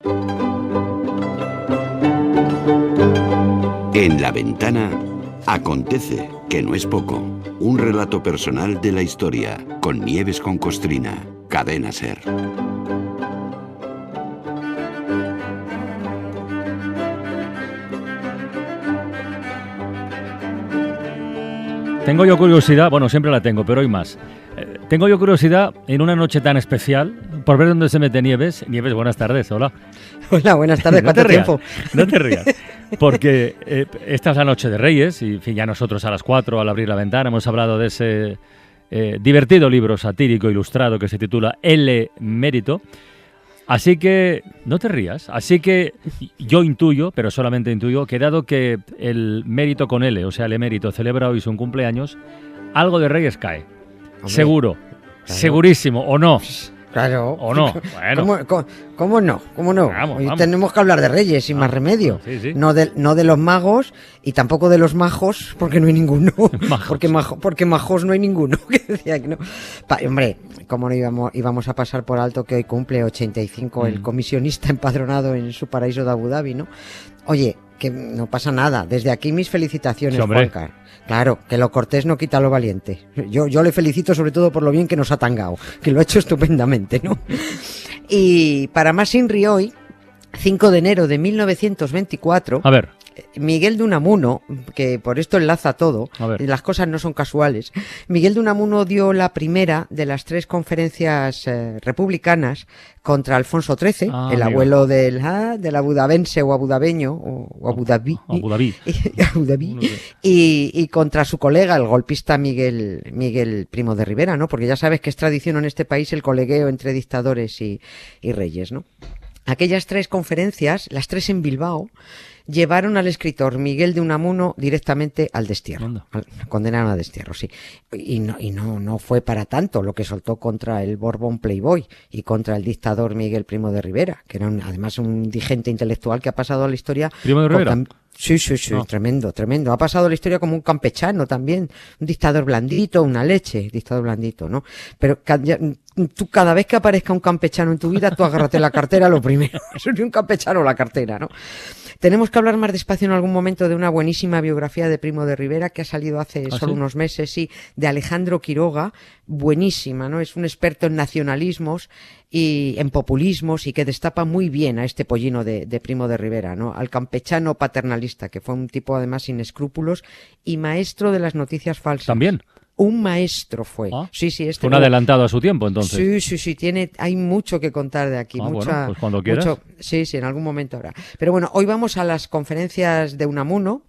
En La Ventana acontece, que no es poco, un relato personal de la historia, con Nieves con Costrina, Cadena SER. Tengo yo curiosidad, bueno, siempre la tengo, pero hoy más. Tengo yo curiosidad en una noche tan especial por ver dónde se mete Nieves. Nieves, buenas tardes, hola. Hola, buenas tardes, ¿cuánto tiempo? No te rías, porque esta es la noche de Reyes y en fin, ya nosotros a las 4 al abrir la ventana hemos hablado de ese divertido libro satírico ilustrado que se titula El Mérito. Así que, no te rías, así que yo intuyo, pero solamente intuyo, que dado que el mérito con L, o sea, el emérito, celebra hoy su cumpleaños, algo de Reyes cae. Hombre, seguro, claro. Segurísimo, ¿o no? Claro. ¿O no? Bueno. ¿Cómo no? Hoy tenemos que hablar de Reyes, sin más remedio. Sí. No de los magos y tampoco de los majos, porque no hay ninguno. Porque majos no hay ninguno. Que decía que no. Hombre, ¿cómo no íbamos a pasar por alto que hoy cumple 85 el comisionista empadronado en su paraíso de Abu Dhabi, ¿no? Oye, que no pasa nada. Desde aquí mis felicitaciones, sí, Juanca. Claro, que lo cortés no quita lo valiente. Yo le felicito sobre todo por lo bien que nos ha tangado, que lo ha hecho estupendamente, ¿no? Y para más Inri hoy, 5 de enero de 1924... A ver. Miguel de Unamuno, que por esto enlaza todo, las cosas no son casuales, Miguel de Unamuno dio la primera de las 3 conferencias republicanas contra Alfonso XIII, el abuelo del abudabense o abudabeño, o Abu Dhabi, y contra su colega, el golpista Miguel Primo de Rivera, ¿no? Porque ya sabes que es tradición en este país el colegueo entre dictadores y reyes, ¿no? Aquellas 3 conferencias, las 3 en Bilbao, llevaron al escritor Miguel de Unamuno directamente al destierro. Condenaron a destierro, sí. Y no fue para tanto lo que soltó contra el Borbón Playboy y contra el dictador Miguel Primo de Rivera, que era además un indigente intelectual que ha pasado a la historia. ¿Primo de Rivera? Sí, no. Tremendo. Ha pasado a la historia como un campechano también, un dictador blandito, una leche, dictador blandito, ¿no? Pero tú cada vez que aparezca un campechano en tu vida, tú agárrate la cartera lo primero. Eso es un campechano la cartera, ¿no? Tenemos que hablar más despacio en algún momento de una buenísima biografía de Primo de Rivera que ha salido hace solo unos meses, sí, de Alejandro Quiroga, buenísima, ¿no? Es un experto en nacionalismos y en populismos y que destapa muy bien a este pollino de Primo de Rivera, ¿no? Al campechano paternalista, que fue un tipo además sin escrúpulos y maestro de las noticias falsas. ¿También? Un maestro fue. Sí. Fue un adelantado a su tiempo, entonces. Sí. Hay mucho que contar de aquí. Bueno, pues cuando quieras. Sí, en algún momento habrá. Pero bueno, hoy vamos a las conferencias de Unamuno,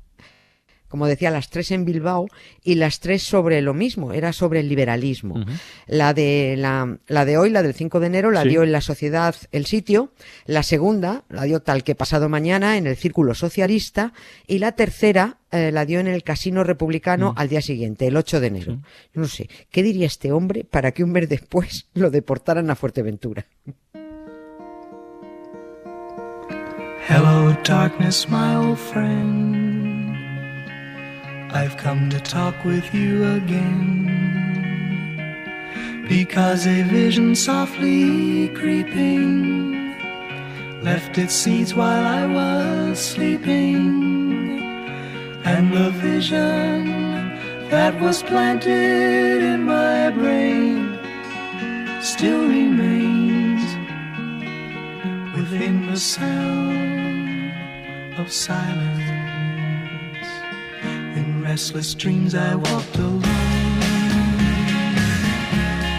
como decía, las 3 en Bilbao y las 3 sobre lo mismo, era sobre el liberalismo. Uh-huh. La de hoy, la del 5 de enero, la dio en La Sociedad El Sitio, la segunda la dio tal que pasado mañana en el Círculo Socialista y la tercera la dio en el Casino Republicano al día siguiente, el 8 de enero. Sí. No sé, ¿qué diría este hombre para que un mes después lo deportaran a Fuerteventura? Hello, darkness, my old friend. I've come to talk with you again, because a vision softly creeping left its seeds while I was sleeping, and the vision that was planted in my brain still remains within the sound of silence. In restless dreams I walked alone,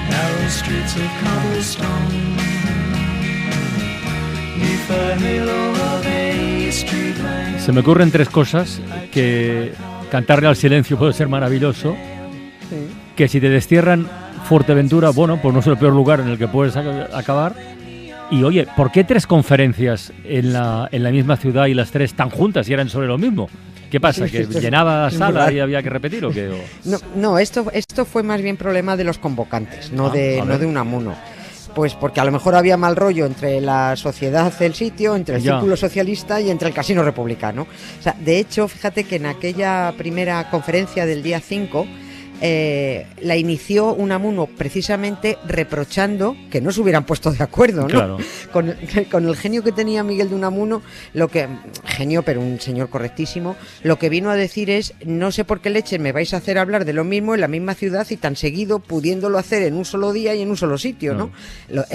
narrow streets of cobblestone, neath the halo of a street lamp. Se me ocurren 3 cosas: que cantarle al silencio puede ser maravilloso, que si te destierran Fuerteventura, bueno, pues no es el peor lugar en el que puedes acabar. Y oye, ¿por qué 3 conferencias en la misma ciudad y las 3 tan juntas y eran sobre lo mismo? ¿Qué pasa? ¿Que llenaba sala y había que repetir o qué? No, esto fue más bien problema de los convocantes, no de Unamuno. Pues porque a lo mejor había mal rollo entre la Sociedad El Sitio, entre el Círculo Socialista y entre el Casino Republicano. O sea, de hecho, fíjate que en aquella primera conferencia del día 5 la inició Unamuno precisamente reprochando que no se hubieran puesto de acuerdo, ¿no? Claro. Con el genio que tenía Miguel de Unamuno, genio, pero un señor correctísimo, lo que vino a decir es: no sé por qué leche me vais a hacer hablar de lo mismo en la misma ciudad y tan seguido, pudiéndolo hacer en un solo día y en un solo sitio, ¿no?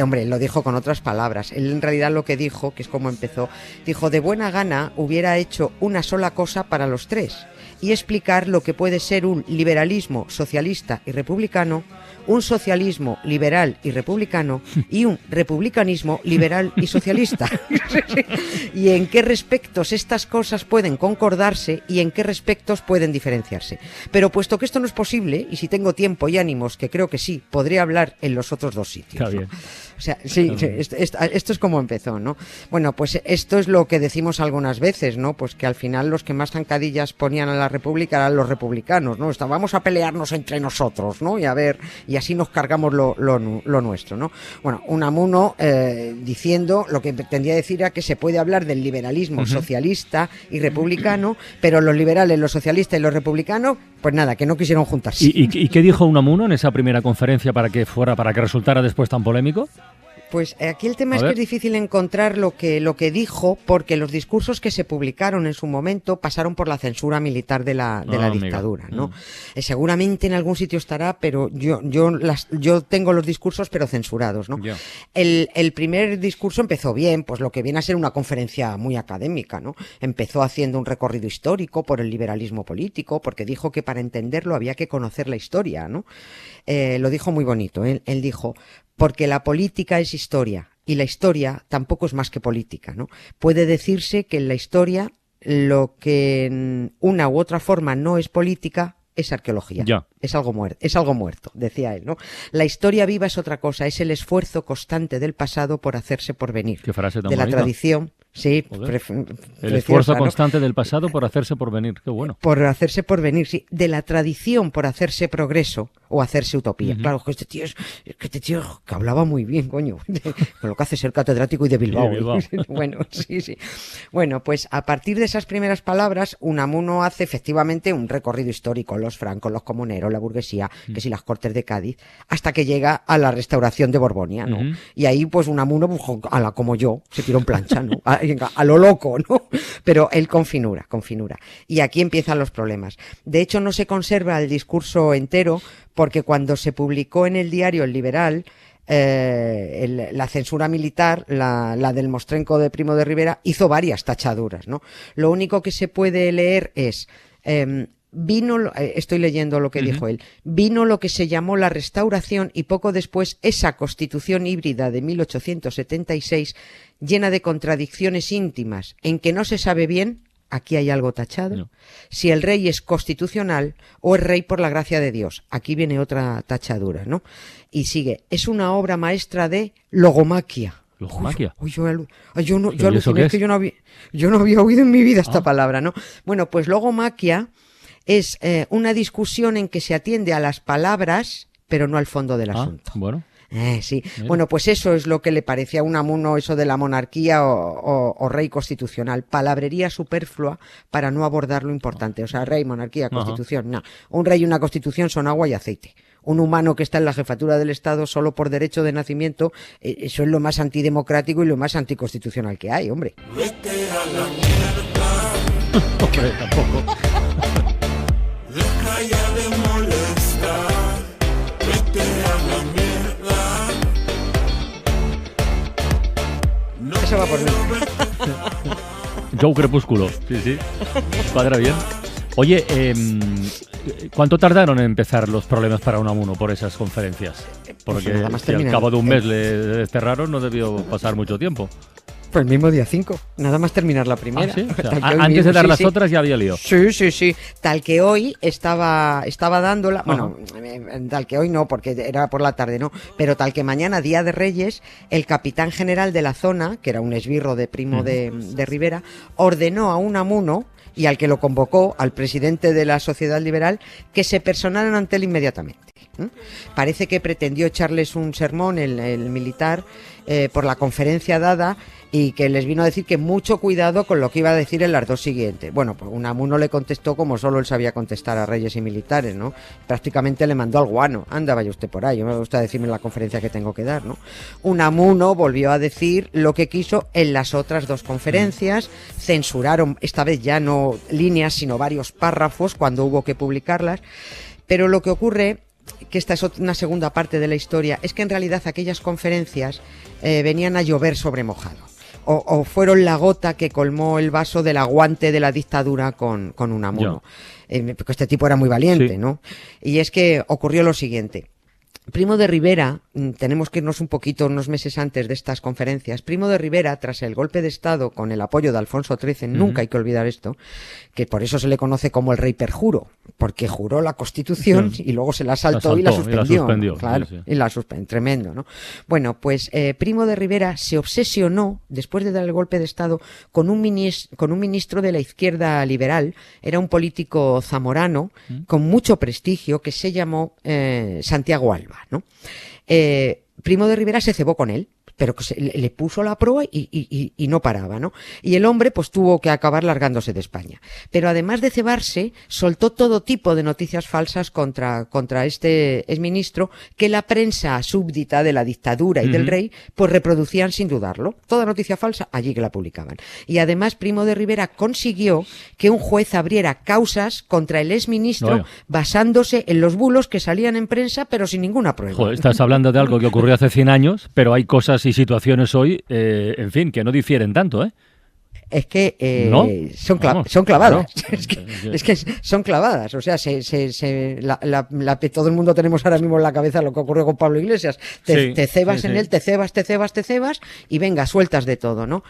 Hombre, lo dijo con otras palabras. Él en realidad lo que dijo, que es como empezó, dijo: de buena gana hubiera hecho una sola cosa para los tres, y explicar lo que puede ser un liberalismo socialista y republicano, un socialismo liberal y republicano y un republicanismo liberal y socialista. Y en qué respectos estas cosas pueden concordarse y en qué respectos pueden diferenciarse. Pero puesto que esto no es posible, y si tengo tiempo y ánimos, que creo que sí, podré hablar en los otros dos sitios. Está bien. ¿No? O sea, sí, esto es como empezó, ¿no? Bueno, pues esto es lo que decimos algunas veces, ¿no? Pues que al final los que más zancadillas ponían a la República eran los republicanos, ¿no? Vamos a pelearnos entre nosotros, ¿no? Y a ver, y así nos cargamos lo nuestro, ¿no? Bueno, Unamuno diciendo, lo que pretendía decir era que se puede hablar del liberalismo socialista y republicano, pero los liberales, los socialistas y los republicanos, pues nada, que no quisieron juntarse. ¿Y qué dijo Unamuno en esa primera conferencia para que resultara después tan polémico? Pues aquí el tema es que es difícil encontrar lo que dijo, porque los discursos que se publicaron en su momento pasaron por la censura militar de la dictadura, ¿no? Seguramente en algún sitio estará, pero yo tengo los discursos pero censurados, ¿no? Yeah. El primer discurso empezó bien, pues lo que viene a ser una conferencia muy académica, ¿no? Empezó haciendo un recorrido histórico por el liberalismo político, porque dijo que para entenderlo había que conocer la historia, ¿no? Lo dijo muy bonito, él dijo: porque la política es historia y la historia tampoco es más que política, ¿no? Puede decirse que en la historia lo que en una u otra forma no es política es arqueología. Ya. Es algo muerto, decía él, ¿no? La historia viva es otra cosa, es el esfuerzo constante del pasado por hacerse porvenir. Qué frase tan de bonita. La tradición. Sí, el esfuerzo constante del pasado por hacerse porvenir, qué bueno. Por hacerse porvenir, sí. De la tradición por hacerse progreso o hacerse utopía. Claro, que este tío que hablaba muy bien, coño. Con lo que hace ser catedrático y de Bilbao. Bueno, sí. Bueno, pues a partir de esas primeras palabras, Unamuno hace efectivamente un recorrido histórico: los francos, los comuneros, la burguesía, que si las Cortes de Cádiz, hasta que llega a la restauración de Borgoña, ¿no? Y ahí, pues Unamuno, como yo, se tiró en plancha, ¿no? A lo loco, ¿no? Pero él con finura. Y aquí empiezan los problemas. De hecho, no se conserva el discurso entero, porque cuando se publicó en el diario El Liberal, la censura militar, la del mostrenco de Primo de Rivera, hizo varias tachaduras, ¿no? Lo único que se puede leer es... estoy leyendo lo que dijo él: vino lo que se llamó la Restauración y poco después esa Constitución híbrida de 1876, llena de contradicciones íntimas, en que no se sabe bien, aquí hay algo tachado, si el rey es constitucional o es rey por la gracia de Dios. Aquí viene otra tachadura, ¿no? Y sigue: es una obra maestra de logomaquia. ¿Logomaquia? Yo aluciné, es que yo no había oído en mi vida esta palabra, ¿no? Bueno, pues logomaquia es una discusión en que se atiende a las palabras, pero no al fondo del asunto. Bueno. Sí. Bueno, pues eso es lo que le parecía a Unamuno, eso de la monarquía o rey constitucional. Palabrería superflua para no abordar lo importante. O sea, rey, monarquía, constitución, no. Un rey y una constitución son agua y aceite. Un humano que está en la jefatura del Estado solo por derecho de nacimiento, eso es lo más antidemocrático y lo más anticonstitucional que hay, hombre. Vete a la mierda. Hombre, tampoco. Deja ya de molestar. Vete a la mierda. No. Eso va por mí. Joe Crepúsculo, sí. Cuadra bien. Oye, ¿cuánto tardaron en empezar los problemas para Unamuno por esas conferencias? Porque si al cabo de un mes le desterraron, no debió pasar mucho tiempo. Pues el mismo día 5, nada más terminar la primera. ¿Sí? O sea, antes de dar las otras ya había lío. Sí. Tal que hoy estaba dándola, bueno, tal que hoy no, porque era por la tarde, ¿no? Pero tal que mañana, Día de Reyes, el capitán general de la zona, que era un esbirro de Primo de Rivera, ordenó a Unamuno y al que lo convocó, al presidente de la Sociedad Liberal, que se personaran ante él inmediatamente. Parece que pretendió echarles un sermón el militar por la conferencia dada, y que les vino a decir que mucho cuidado con lo que iba a decir en las dos siguientes. Bueno, pues Unamuno le contestó como solo él sabía contestar a reyes y militares, ¿no? Prácticamente le mandó al guano. Anda, vaya usted por ahí, me gusta decirme en la conferencia que tengo que dar, ¿no? Unamuno volvió a decir lo que quiso en las otras dos conferencias, censuraron, esta vez ya no líneas, sino varios párrafos cuando hubo que publicarlas, pero lo que ocurre, que esta es una segunda parte de la historia, es que en realidad aquellas conferencias venían a llover sobre mojado. O fueron la gota que colmó el vaso del aguante de la dictadura con Unamuno. Porque este tipo era muy valiente, sí, ¿no? Y es que ocurrió lo siguiente. Primo de Rivera, tenemos que irnos un poquito, unos meses antes de estas conferencias. Primo de Rivera, tras el golpe de Estado con el apoyo de Alfonso XIII, nunca hay que olvidar esto, que por eso se le conoce como el rey perjuro, porque juró la Constitución y luego se la saltó y la suspendió. ¿No? Claro, sí. Y la suspendió, tremendo, ¿no? Bueno, pues Primo de Rivera se obsesionó, después de dar el golpe de Estado, con un ministro de la izquierda liberal, era un político zamorano, con mucho prestigio, que se llamó Santiago Alba, ¿no? Primo de Rivera se cebó con él, pero que le puso la proa y no paraba, ¿no? Y el hombre pues tuvo que acabar largándose de España. Pero además de cebarse, soltó todo tipo de noticias falsas contra este exministro, que la prensa súbdita de la dictadura y del rey pues reproducían sin dudarlo. Toda noticia falsa, allí que la publicaban. Y además Primo de Rivera consiguió que un juez abriera causas contra el exministro basándose en los bulos que salían en prensa, pero sin ninguna prueba. Joder, estás hablando de algo que ocurrió hace 100 años, pero hay cosas y situaciones hoy, en fin, que no difieren tanto, ¿eh? Es que ¿no? son clavadas. Claro. Es que son clavadas. O sea, todo el mundo tenemos ahora mismo en la cabeza lo que ocurrió con Pablo Iglesias. Te cebas en él, te cebas y venga, sueltas de todo, ¿no?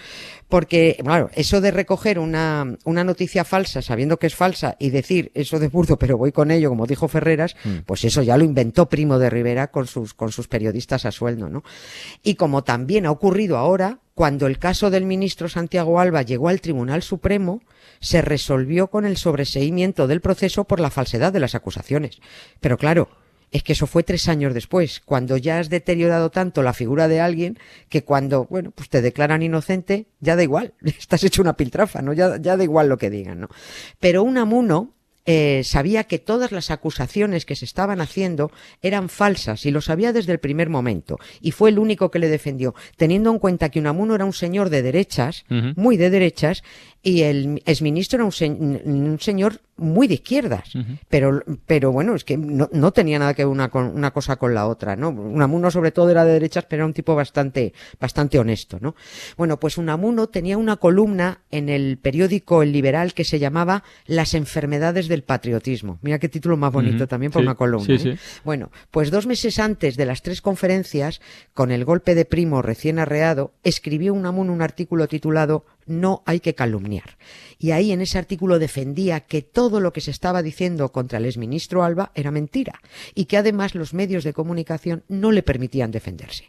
Porque, claro, eso de recoger una noticia falsa sabiendo que es falsa y decir eso de burdo, pero voy con ello, como dijo Ferreras, pues eso ya lo inventó Primo de Rivera con sus periodistas a sueldo, ¿no? Y como también ha ocurrido ahora, cuando el caso del ministro Santiago Alba llegó al Tribunal Supremo, se resolvió con el sobreseimiento del proceso por la falsedad de las acusaciones. Pero claro, es que eso fue 3 años después, cuando ya has deteriorado tanto la figura de alguien que cuando, bueno, pues te declaran inocente, ya da igual, estás hecho una piltrafa, ¿no? Ya da igual lo que digan, ¿no? Pero Unamuno sabía que todas las acusaciones que se estaban haciendo eran falsas y lo sabía desde el primer momento y fue el único que le defendió, teniendo en cuenta que Unamuno era un señor de derechas, muy de derechas, y el exministro era un señor muy de izquierdas, pero bueno, es que no tenía nada que ver una cosa con la otra, ¿no? Unamuno sobre todo era de derechas, pero era un tipo bastante honesto, ¿no? Bueno, pues Unamuno tenía una columna en el periódico El Liberal que se llamaba Las enfermedades del patriotismo. Mira qué título más bonito también para una columna, ¿eh? Bueno, pues 2 meses antes de las 3 conferencias, con el golpe de Primo recién arreado, escribió Unamuno un artículo titulado No hay que calumniar. Y ahí en ese artículo defendía que todo lo que se estaba diciendo contra el exministro Alba era mentira y que además los medios de comunicación no le permitían defenderse.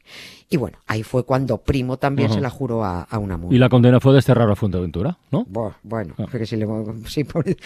Y bueno, ahí fue cuando Primo también se la juró a Unamuno. Y la condena fue desterrar a Fuerteventura, ¿no? Bueno, que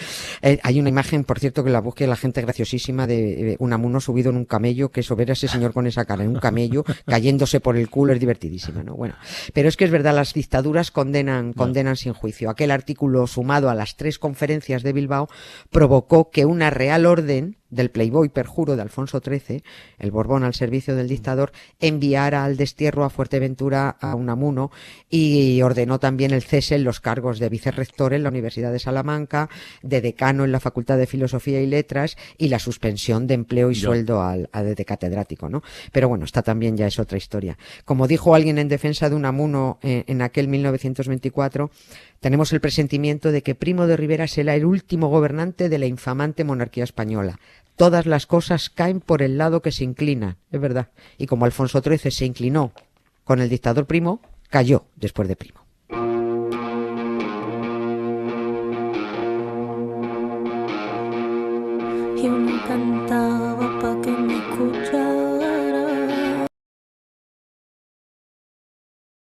hay una imagen, por cierto, que la busque la gente graciosísima de Unamuno subido en un camello, que eso, ver a ese señor con esa cara en un camello cayéndose por el culo es divertidísima, ¿no? Bueno, pero es que es verdad, las dictaduras condenan sin juicio. Aquel artículo, sumado a las 3 conferencias de Bilbao, provocó que una real orden del playboy perjuro de Alfonso XIII, el Borbón al servicio del dictador, enviara al destierro a Fuerteventura a Unamuno y ordenó también el cese en los cargos de vicerrector en la Universidad de Salamanca, de decano en la Facultad de Filosofía y Letras y la suspensión de empleo y sueldo de catedrático, ¿no? Pero bueno, esta también ya es otra historia. Como dijo alguien en defensa de Unamuno en aquel 1924, tenemos el presentimiento de que Primo de Rivera será el último gobernante de la infamante monarquía española. Todas las cosas caen por el lado que se inclina, es verdad. Y como Alfonso XIII se inclinó con el dictador Primo, cayó después de Primo. Yo no cantaba pa' que me escuchara.